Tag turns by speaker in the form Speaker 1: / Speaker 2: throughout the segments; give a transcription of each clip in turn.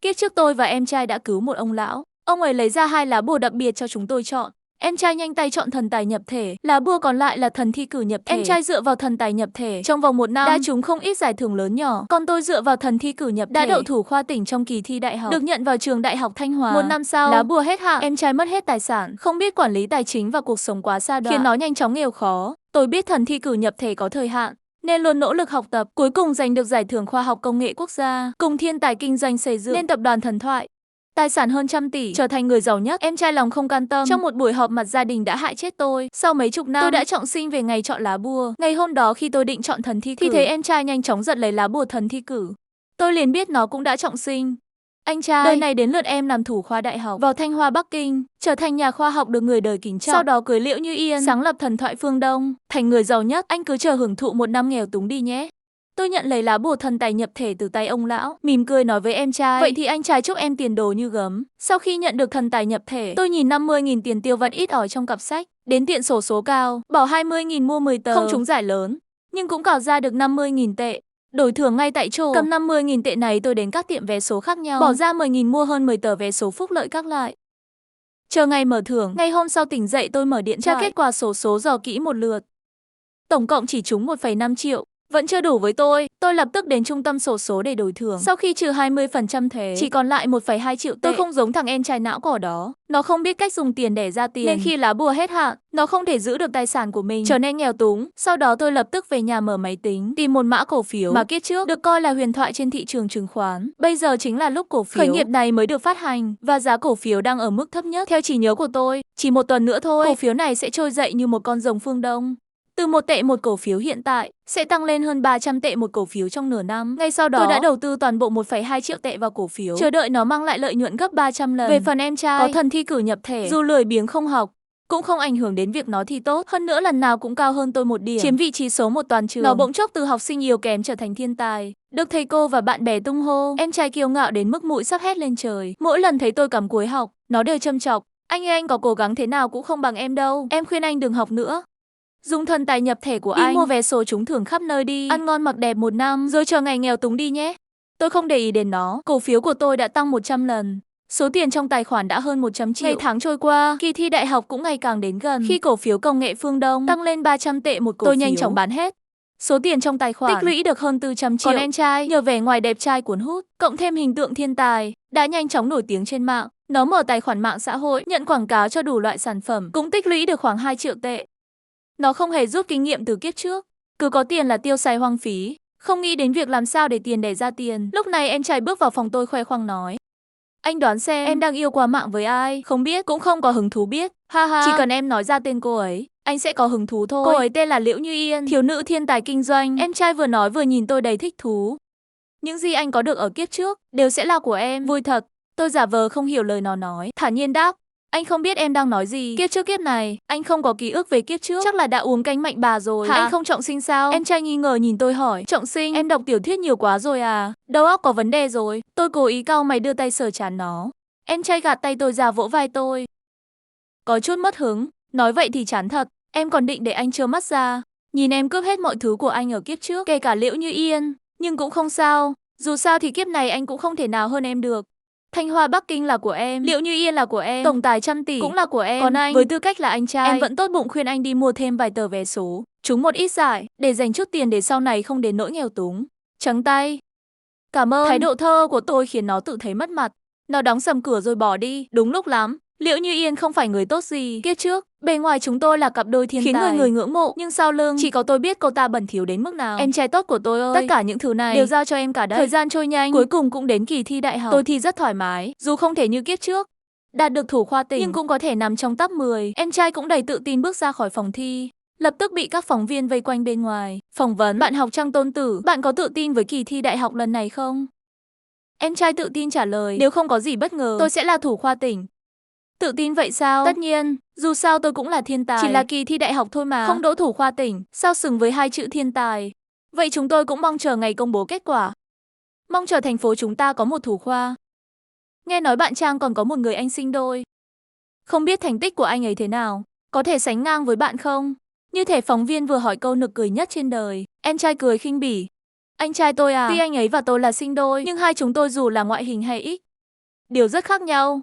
Speaker 1: Kiếp trước tôi và em trai đã cứu một ông lão. Ông ấy lấy ra 2 lá bùa đặc biệt cho chúng tôi chọn. Em trai nhanh tay chọn thần tài nhập thể, lá bùa còn lại là thần thi cử nhập thể. Em trai dựa vào thần tài nhập thể, trong vòng 1 năm đã trúng không ít giải thưởng lớn nhỏ. Còn tôi dựa vào thần thi cử nhập thể, đã đậu thủ khoa tỉnh trong kỳ thi đại học, được nhận vào trường đại học Thanh Hóa. 1 năm sau, lá bùa hết hạn, em trai mất hết tài sản, không biết quản lý tài chính và cuộc sống quá xa đọa, khiến nó nhanh chóng nghèo khó. Tôi biết thần thi cử nhập thể có thời hạn, nên luôn nỗ lực học tập, cuối cùng giành được giải thưởng khoa học công nghệ quốc gia, cùng thiên tài kinh doanh xây dựng nên tập đoàn Thần Thoại. Tài sản hơn 100 tỷ, trở thành người giàu nhất. Em trai lòng không can tâm, trong một buổi họp mặt gia đình đã hại chết tôi. Sau mấy chục năm, tôi đã trọng sinh về ngày chọn lá bùa. Ngày hôm đó khi tôi định chọn thần thi cử, thì thấy em trai nhanh chóng giật lấy lá bùa thần thi cử. Tôi liền biết nó cũng đã trọng sinh. Anh trai, đời này đến lượt em làm thủ khoa đại học, vào Thanh Hoa Bắc Kinh, trở thành nhà khoa học được người đời kính trọng. Sau đó cưới Liễu Như Yên, sáng lập Thần Thoại Phương Đông, thành người giàu nhất. Anh cứ chờ hưởng thụ 1 năm nghèo túng đi nhé. Tôi nhận lấy lá bùa thần tài nhập thể từ tay ông lão, mỉm cười nói với em trai, vậy thì anh trai chúc em tiền đồ như gấm. Sau khi nhận được thần tài nhập thể, tôi nhìn 50.000 tiền tiêu vặt ít ỏi trong cặp sách, đến tiện sổ số cao, bỏ 20.000 mua 10 tờ, không trúng giải lớn, nhưng cũng cào ra được 50.000 tệ. Đổi thưởng ngay tại chỗ, cầm 50.000 tệ này tôi đến các tiệm vé số khác nhau, bỏ ra 10.000 mua hơn 10 tờ vé số phúc lợi các loại. Chờ ngày mở thưởng, ngày hôm sau tỉnh dậy tôi mở điện tra kết quả xổ số dò kỹ một lượt. Tổng cộng chỉ trúng 1,5 triệu. Vẫn chưa đủ với tôi lập tức đến trung tâm xổ số để đổi thưởng. Sau khi trừ 20% thế, chỉ còn lại 1,2 triệu tệ. Tôi không giống thằng em trai não cỏ đó. Nó không biết cách dùng tiền để ra tiền, nên khi lá bùa hết hạn, nó không thể giữ được tài sản của mình, trở nên nghèo túng. Sau đó tôi lập tức về nhà mở máy tính, tìm một mã cổ phiếu mà kiếp trước được coi là huyền thoại trên thị trường chứng khoán. Bây giờ chính là lúc cổ phiếu khởi nghiệp này mới được phát hành và giá cổ phiếu đang ở mức thấp nhất. Theo trí nhớ của tôi, chỉ 1 tuần nữa thôi, cổ phiếu này sẽ trôi dậy như một con rồng phương Đông. Từ 1 tệ một cổ phiếu hiện tại sẽ tăng lên hơn 300 tệ một cổ phiếu trong nửa năm. Ngay sau đó, tôi đã đầu tư toàn bộ 1,2 triệu tệ vào cổ phiếu, chờ đợi nó mang lại lợi nhuận gấp 300 lần. Về phần em trai, có thần thi cử nhập thể, dù lười biếng không học, cũng không ảnh hưởng đến việc nó thi tốt. Hơn nữa lần nào cũng cao hơn tôi 1 điểm, chiếm vị trí số 1 toàn trường. Nó bỗng chốc từ học sinh yếu kém trở thành thiên tài, được thầy cô và bạn bè tung hô. Em trai kiêu ngạo đến mức mũi sắp hét lên trời. Mỗi lần thấy tôi cắm cúi học, nó đều châm chọc. Anh ơi, anh có cố gắng thế nào cũng không bằng em đâu. Em khuyên anh đừng học nữa. Dùng thần tài nhập thể của anh, mua vé số trúng thưởng khắp nơi đi, ăn ngon mặc đẹp 1 năm, rồi chờ ngày nghèo túng đi nhé. Tôi không để ý đến nó. Cổ phiếu của tôi đã tăng 100 lần. Số tiền trong tài khoản đã hơn 100 triệu. Ngày tháng trôi qua, kỳ thi đại học cũng ngày càng đến gần. Khi cổ phiếu công nghệ Phương Đông tăng lên 300 tệ một cổ phiếu, tôi nhanh chóng bán hết. Số tiền trong tài khoản tích lũy được hơn 400 triệu. Còn em trai, nhờ vẻ ngoài đẹp trai cuốn hút, cộng thêm hình tượng thiên tài, đã nhanh chóng nổi tiếng trên mạng. Nó mở tài khoản mạng xã hội, nhận quảng cáo cho đủ loại sản phẩm, cũng tích lũy được khoảng 2 triệu tệ. Nó không hề rút kinh nghiệm từ kiếp trước, cứ có tiền là tiêu xài hoang phí, không nghĩ đến việc làm sao để tiền đẻ ra tiền. Lúc này em trai bước vào phòng tôi khoe khoang nói, anh đoán xem em đang yêu qua mạng với ai? Không biết, cũng không có hứng thú biết. Ha ha, chỉ cần em nói ra tên cô ấy, anh sẽ có hứng thú thôi. Cô ấy tên là Liễu Như Yên, thiếu nữ thiên tài kinh doanh. Em trai vừa nói vừa nhìn tôi đầy thích thú. Những gì anh có được ở kiếp trước đều sẽ là của em. Vui thật. Tôi giả vờ không hiểu lời nó nói, thản nhiên đáp, anh không biết em đang nói gì. Kiếp trước kiếp này, anh không có ký ức về kiếp trước. Chắc là đã uống canh mạnh bà rồi. Hả? Anh không trọng sinh sao? Em trai nghi ngờ nhìn tôi hỏi. Trọng sinh? Em đọc tiểu thuyết nhiều quá rồi à? Đầu óc có vấn đề rồi. Tôi cố ý cau mày đưa tay sờ trán nó. Em trai gạt tay tôi ra vỗ vai tôi. Có chút mất hứng. Nói vậy thì chán thật. Em còn định để anh trơ mắt ra. Nhìn em cướp hết mọi thứ của anh ở kiếp trước, kể cả Liễu Như Yên. Nhưng cũng không sao. Dù sao thì kiếp này anh cũng không thể nào hơn em được. Thanh Hoa Bắc Kinh là của em, Liễu Như Yên là của em, tổng tài 100 tỷ cũng là của em. Còn anh, với tư cách là anh trai, em vẫn tốt bụng khuyên anh đi mua thêm vài tờ vé số, trúng một ít giải, để dành chút tiền để sau này không đến nỗi nghèo túng. Trắng tay. Cảm ơn. Thái độ thơ của tôi khiến nó tự thấy mất mặt. Nó đóng sầm cửa rồi bỏ đi. Đúng lúc lắm. Liễu Như Yên không phải người tốt gì. Kiếp trước, bề ngoài chúng tôi là cặp đôi thiên tài, khiến người ngưỡng mộ, nhưng sau lưng chỉ có tôi biết cô ta bẩn thỉu đến mức nào. Em trai tốt của tôi ơi, tất cả những thứ này đều giao cho em cả đấy. Thời gian trôi nhanh, cuối cùng cũng đến kỳ thi đại học. Tôi thi rất thoải mái, dù không thể như kiếp trước đạt được thủ khoa tỉnh, nhưng cũng có thể nằm trong top 10. Em trai cũng đầy tự tin bước ra khỏi phòng thi, lập tức bị các phóng viên vây quanh bên ngoài. Phỏng vấn, bạn học Trang Tôn Tử, bạn có tự tin với kỳ thi đại học lần này không? Em trai tự tin trả lời, nếu không có gì bất ngờ, tôi sẽ là thủ khoa tỉnh. Tự tin vậy sao? Tất nhiên, dù sao tôi cũng là thiên tài. Chỉ là kỳ thi đại học thôi mà, không đỗ thủ khoa tỉnh, sao xứng với 2 chữ thiên tài. Vậy chúng tôi cũng mong chờ ngày công bố kết quả. Mong chờ thành phố chúng ta có một thủ khoa. Nghe nói bạn Trang còn có một người anh sinh đôi. Không biết thành tích của anh ấy thế nào, có thể sánh ngang với bạn không? Như thể phóng viên vừa hỏi câu nực cười nhất trên đời. Em trai cười khinh bỉ. Anh trai tôi à, tuy anh ấy và tôi là sinh đôi, nhưng hai chúng tôi dù là ngoại hình hay ít, Điều rất khác nhau.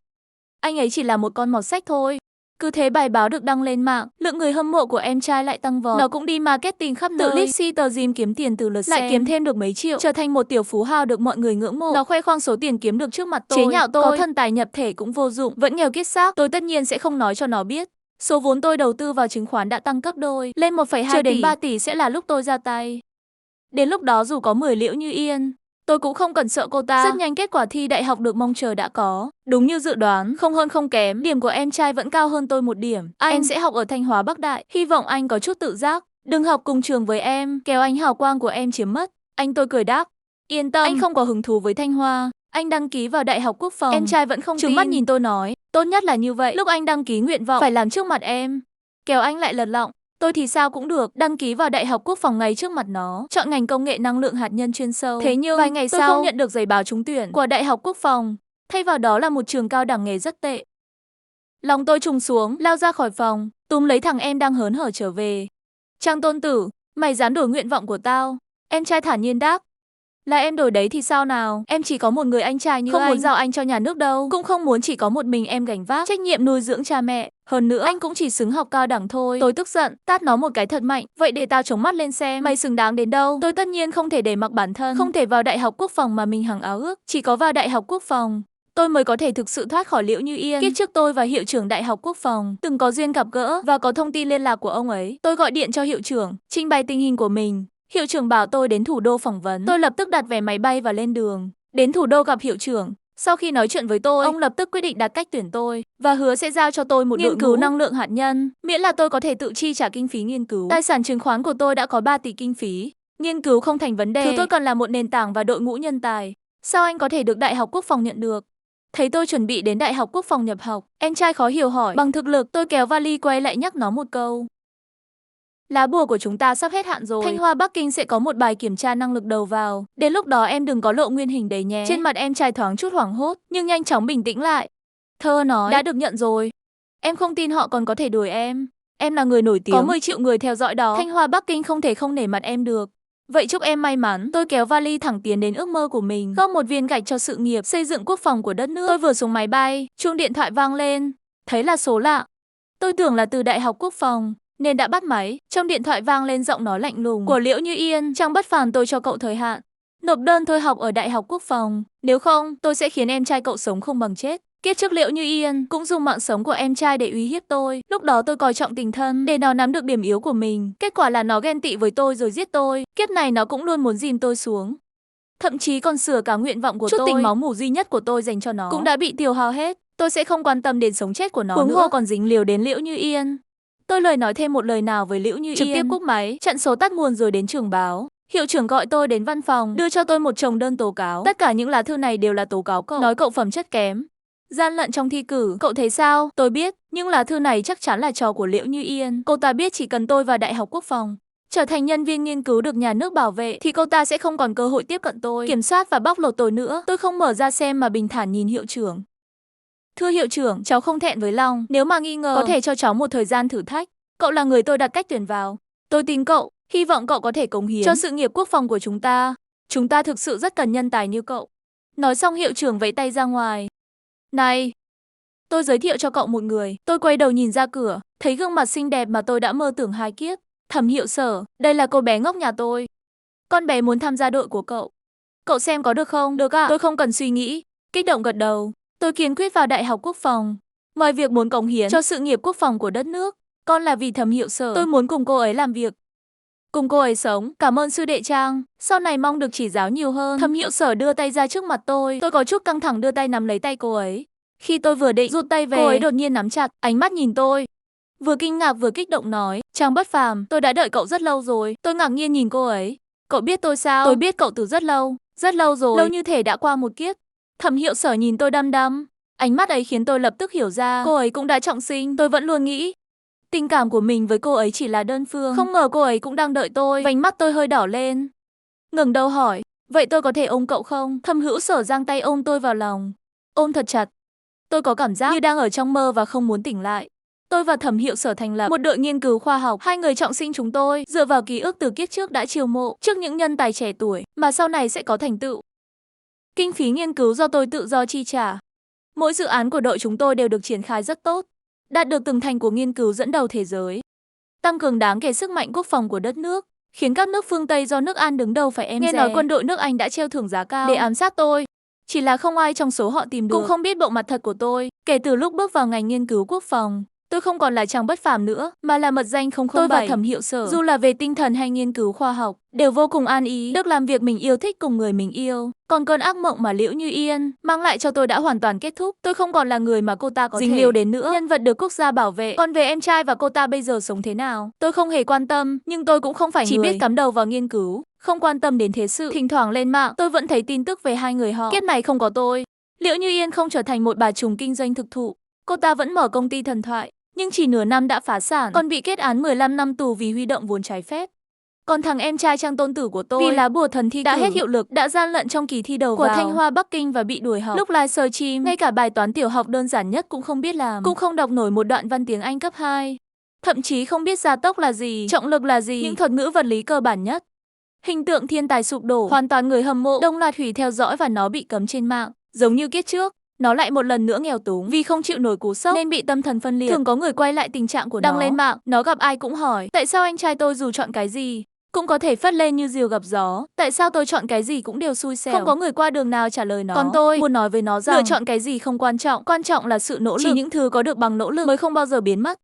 Speaker 1: Anh ấy chỉ là một con mọt sách thôi. Cứ thế bài báo được đăng lên mạng, lượng người hâm mộ của em trai lại tăng vọt. Nó cũng đi marketing khắp nơi, tự list tờ gym kiếm tiền từ lượt xem, lại kiếm thêm được mấy triệu, trở thành một tiểu phú hào được mọi người ngưỡng mộ. Nó khoe khoang số tiền kiếm được trước mặt tôi, chế nhạo tôi, có thần tài nhập thể cũng vô dụng, vẫn nghèo kiết xác. Tôi tất nhiên sẽ không nói cho nó biết. Số vốn tôi đầu tư vào chứng khoán đã tăng gấp đôi, lên 1,2 tỷ, đến 3 tỷ sẽ là lúc tôi ra tay. Đến lúc đó dù có 10 Liễu Như Yên, tôi cũng không cần sợ cô ta. Rất nhanh kết quả thi đại học được mong chờ đã có. Đúng như dự đoán, không hơn không kém, điểm của em trai vẫn cao hơn tôi 1 điểm. Em sẽ học ở Thanh Hóa Bắc Đại, hy vọng anh có chút tự giác. Đừng học cùng trường với em, kéo ánh hào quang của em chiếm mất. Tôi cười đáp. Yên tâm, anh không có hứng thú với Thanh Hoa. Anh đăng ký vào Đại học Quốc phòng. Em trai vẫn không trừng mắt nhìn tôi nói. Tốt nhất là như vậy, lúc anh đăng ký nguyện vọng, phải làm trước mặt em. Kéo anh lại lật lọng. Tôi thì sao cũng được, đăng ký vào Đại học Quốc phòng ngay trước mặt nó, chọn ngành công nghệ năng lượng hạt nhân chuyên sâu. Thế nhưng, vài ngày sau, tôi không nhận được giấy báo trúng tuyển của Đại học Quốc phòng, thay vào đó là một trường cao đẳng nghề rất tệ. Lòng tôi trùng xuống, lao ra khỏi phòng, túm lấy thằng em đang hớn hở trở về. Trang Tôn Tử, mày dám đổi nguyện vọng của tao? Em trai thản nhiên đáp. Là em đổi đấy thì sao nào, em chỉ có một người anh trai như anh, không muốn giao anh cho nhà nước đâu, cũng không muốn chỉ có một mình em gánh vác trách nhiệm nuôi dưỡng cha mẹ. Hơn nữa, anh cũng chỉ xứng học cao đẳng thôi. Tôi tức giận, tát nó một cái thật mạnh. Vậy để tao chống mắt lên xem, mày xứng đáng đến đâu. Tôi tất nhiên không thể để mặc bản thân, không thể vào Đại học Quốc phòng mà mình hằng áo ước. Chỉ có vào Đại học Quốc phòng, tôi mới có thể thực sự thoát khỏi Liễu Như Yên. Kiếp trước tôi và hiệu trưởng Đại học Quốc phòng từng có duyên gặp gỡ và có thông tin liên lạc của ông ấy. Tôi gọi điện cho hiệu trưởng, trình bày tình hình của mình. Hiệu trưởng bảo tôi đến thủ đô phỏng vấn. Tôi lập tức đặt vé máy bay và lên đường. Đến thủ đô gặp hiệu trưởng. Sau khi nói chuyện với tôi, ông lập tức quyết định đặt cách tuyển tôi và hứa sẽ giao cho tôi một nghiên cứu năng lượng hạt nhân, miễn là tôi có thể tự chi trả kinh phí nghiên cứu. Tài sản chứng khoán của tôi đã có 3 tỷ kinh phí. Nghiên cứu không thành vấn đề. Thứ tôi cần là một nền tảng và đội ngũ nhân tài. Sao anh có thể được Đại học Quốc phòng nhận được? Thấy tôi chuẩn bị đến Đại học Quốc phòng nhập học, em trai khó hiểu hỏi. Bằng thực lực, tôi kéo vali quay lại nhắc nó một câu. Lá bùa của chúng ta sắp hết hạn rồi. Thanh Hoa Bắc Kinh sẽ có một bài kiểm tra năng lực đầu vào. Đến lúc đó em đừng có lộ nguyên hình đấy nhé. Trên mặt em trai thoáng chút hoảng hốt, nhưng nhanh chóng bình tĩnh lại. Thơ nói, đã được nhận rồi. Em không tin họ còn có thể đuổi em. Em là người nổi tiếng, có 10 triệu người theo dõi đó. Thanh Hoa Bắc Kinh không thể không nể mặt em được. Vậy chúc em may mắn. Tôi kéo vali thẳng tiến đến ước mơ của mình, góp một viên gạch cho sự nghiệp xây dựng quốc phòng của đất nước. Tôi vừa xuống máy bay, chuông điện thoại vang lên. Thấy là số lạ. Tôi tưởng là từ Đại học Quốc phòng, nên đã bắt máy. Trong điện thoại vang lên giọng nói lạnh lùng của Liễu Như Yên. Trang Bất Phàm, tôi cho cậu thời hạn nộp đơn thôi học ở Đại học Quốc phòng, nếu không tôi sẽ khiến em trai cậu sống không bằng chết. Kiếp trước Liễu Như Yên cũng dùng mạng sống của em trai để uy hiếp tôi. Lúc đó tôi coi trọng tình thân, để nó nắm được điểm yếu của mình. Kết quả là nó ghen tị với tôi rồi giết tôi. Kiếp này nó cũng luôn muốn dìm tôi xuống, thậm chí còn sửa cả nguyện vọng của tôi. Chút tình máu mủ duy nhất của tôi dành cho nó cũng đã bị tiêu hao hết. Tôi sẽ không quan tâm đến sống chết của nó huống hồ còn dính liều đến Liễu Như Yên. Tôi lời nói thêm một lời nào với Liễu Như Yên, trực tiếp cúp máy, chặn số tắt nguồn rồi đến trường báo. Hiệu trưởng gọi tôi đến văn phòng, đưa cho tôi một chồng đơn tố cáo. Tất cả những lá thư này đều là tố cáo cậu, nói cậu phẩm chất kém, gian lận trong thi cử. Cậu thấy sao? Tôi biết, nhưng lá thư này chắc chắn là trò của Liễu Như Yên. Cô ta biết chỉ cần tôi vào Đại học Quốc phòng, trở thành nhân viên nghiên cứu được nhà nước bảo vệ, thì cô ta sẽ không còn cơ hội tiếp cận tôi, kiểm soát và bóc lột tôi nữa. Tôi không mở ra xem mà bình thản nhìn hiệu trưởng. Thưa hiệu trưởng, cháu không thẹn với lòng. Nếu mà nghi ngờ, có thể cho cháu một thời gian thử thách. Cậu là người tôi đặt cách tuyển vào. Tôi tin cậu, hy vọng cậu có thể cống hiến cho sự nghiệp quốc phòng của chúng ta. Chúng ta thực sự rất cần nhân tài như cậu. Nói xong hiệu trưởng vẫy tay ra ngoài. Này, tôi giới thiệu cho cậu một người. Tôi quay đầu nhìn ra cửa, thấy gương mặt xinh đẹp mà tôi đã mơ tưởng 2 kiếp. Thẩm Hiệu Sở, đây là cô bé ngốc nhà tôi. Con bé muốn tham gia đội của cậu. Cậu xem có được không? Được ạ. Tôi không cần suy nghĩ, kích động gật đầu. Tôi kiên quyết vào Đại học Quốc phòng. Ngoài việc muốn cống hiến cho sự nghiệp quốc phòng của đất nước, còn là vì Thẩm Hiệu Sở. Tôi muốn cùng cô ấy làm việc, cùng cô ấy sống. Cảm ơn sư đệ Trang, sau này mong được chỉ giáo nhiều hơn. Thẩm Hiệu Sở đưa tay ra trước mặt tôi có chút căng thẳng đưa tay nắm lấy tay cô ấy. Khi tôi vừa định rút tay về, cô ấy đột nhiên nắm chặt, ánh mắt nhìn tôi, vừa kinh ngạc vừa kích động nói, Trang Bất Phàm, tôi đã đợi cậu rất lâu rồi. Tôi ngạc nhiên nhìn cô ấy. Cậu biết tôi sao? Tôi biết cậu từ rất lâu rồi. Lâu như thể đã qua một kiếp. Thẩm Hiệu Sở nhìn tôi đăm đăm, ánh mắt ấy khiến tôi lập tức hiểu ra, cô ấy cũng đã trọng sinh. Tôi vẫn luôn nghĩ tình cảm của mình với cô ấy chỉ là đơn phương, không ngờ cô ấy cũng đang đợi tôi. Vành mắt tôi hơi đỏ lên, ngẩng đầu hỏi, vậy tôi có thể ôm cậu không? Thẩm Hữu Sở giang tay ôm tôi vào lòng, ôm thật chặt. Tôi có cảm giác như đang ở trong mơ và không muốn tỉnh lại. Tôi và Thẩm Hiệu Sở thành lập một đội nghiên cứu khoa học. 2 người trọng sinh chúng tôi dựa vào ký ức từ kiếp trước đã chiêu mộ trước những nhân tài trẻ tuổi mà sau này sẽ có thành tựu. Kinh phí nghiên cứu do tôi tự do chi trả. Mỗi dự án của đội chúng tôi đều được triển khai rất tốt, đạt được từng thành của nghiên cứu dẫn đầu thế giới, tăng cường đáng kể sức mạnh quốc phòng của đất nước, khiến các nước phương Tây do nước Anh đứng đầu phải e dè. Nghe nói quân đội nước Anh đã treo thưởng giá cao để ám sát tôi. Chỉ là không ai trong số họ tìm được, cũng không biết bộ mặt thật của tôi. Kể từ lúc bước vào ngành nghiên cứu quốc phòng, tôi không còn là chàng bất phàm nữa, mà là mật danh 007. Tôi và Thẩm Hiệu Sở, dù là về tinh thần hay nghiên cứu khoa học, đều vô cùng an ý, được làm việc mình yêu thích cùng người mình yêu. Còn cơn ác mộng mà Liễu Như Yên mang lại cho tôi đã hoàn toàn kết thúc. Tôi không còn là người mà cô ta có dính líu đến nữa, nhân vật được quốc gia bảo vệ. Còn về em trai và cô ta bây giờ sống thế nào, tôi không hề quan tâm, nhưng tôi cũng không phải chỉ biết cắm đầu vào nghiên cứu, không quan tâm đến thế sự. Thỉnh thoảng lên mạng, tôi vẫn thấy tin tức về hai người họ. Kiếp này không có tôi, Liễu Như Yên không trở thành một bà trùm kinh doanh thực thụ. Cô ta vẫn mở công ty thần thoại, nhưng chỉ nửa năm đã phá sản, còn bị kết án 15 năm tù vì huy động vốn trái phép. Còn thằng em trai Trang Tôn Tử của tôi, vì lá bùa thần thi đã hết hiệu lực, đã gian lận trong kỳ thi đầu vào của Thanh Hoa Bắc Kinh và bị đuổi học. Lúc livestream, ngay cả bài toán tiểu học đơn giản nhất cũng không biết làm, cũng không đọc nổi một đoạn văn tiếng Anh cấp 2. Thậm chí không biết gia tốc là gì, trọng lực là gì, những thuật ngữ vật lý cơ bản nhất. Hình tượng thiên tài sụp đổ, hoàn toàn người hâm mộ đông loạt hủy theo dõi và nó bị cấm trên mạng. Giống như kiếp trước, nó lại một lần nữa nghèo túng vì không chịu nổi cú sốc nên bị tâm thần phân liệt. Thường có người quay lại tình trạng của nó, đăng lên mạng, nó gặp ai cũng hỏi, tại sao anh trai tôi dù chọn cái gì cũng có thể phất lên như diều gặp gió, tại sao tôi chọn cái gì cũng đều xui xẻo. Không có người qua đường nào trả lời nó. Còn tôi muốn nói với nó rằng lựa chọn cái gì không quan trọng, quan trọng là sự nỗ lực. Chỉ những thứ có được bằng nỗ lực mới không bao giờ biến mất.